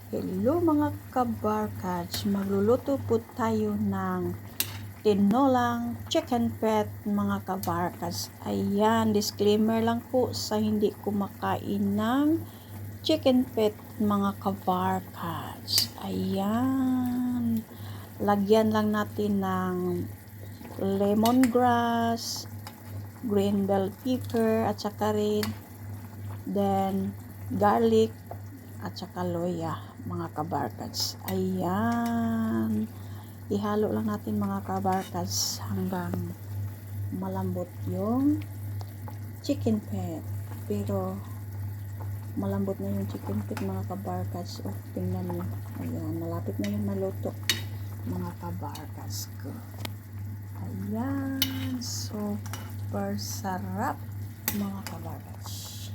Hello mga kabarkads, magluluto po tayo ng tinolang chicken pet mga kabarkads. Ayan, disclaimer lang po sa hindi kumakain ng chicken pet mga kabarkads. Ayan, lagyan lang natin ng lemongrass, green bell pepper at saka rin, then garlic at saka loya mga kabarkads. Ayan, ihalo lang natin mga kabarkads hanggang malambot yung chicken pet. Pero malambot na yung chicken pet mga kabarkads. O, tingnan nyo. Ayan, malapit na yung maluto mga kabarkads ko. Ayan, super sarap mga kabarkads.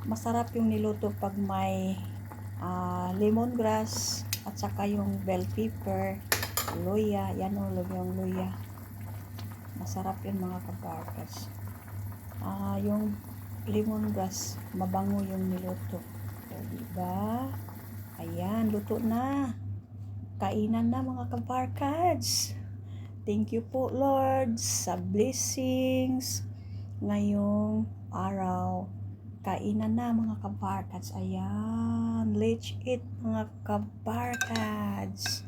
Masarap yung niluto pag may lemongrass at saka yung bell pepper, luya. Yan o, yung luya. Masarap yun mga kabarkads. Yung lemongrass, mabango yung niluto. So, diba? Ayan, luto na. Kainan na mga kabarkads. Thank you po Lord sa blessings ngayong araw. Kainan na mga kabarkads. Ayan, let's eat mga kabarkads.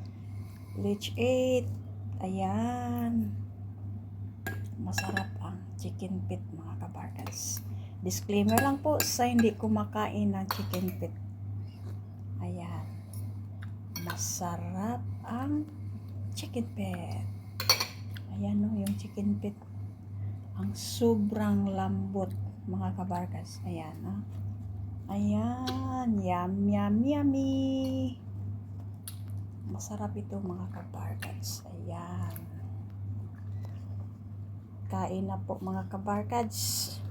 Let's eat. Ayan, masarap ang chicken pit mga kabarkads. Disclaimer lang po sa hindi kumakain ng chicken pit. Ayan, masarap ang chicken pit. Ayan o, yung chicken pit, ang sobrang lambot mga kabarkads. Ayan, ayan, yummy. Masarap ito mga kabarkads. Ayan, kain na po mga kabarkads.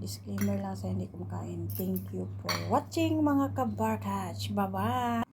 Disclaimer lang sa hindi kumakain. Thank you for watching mga kabarkads. Bye bye.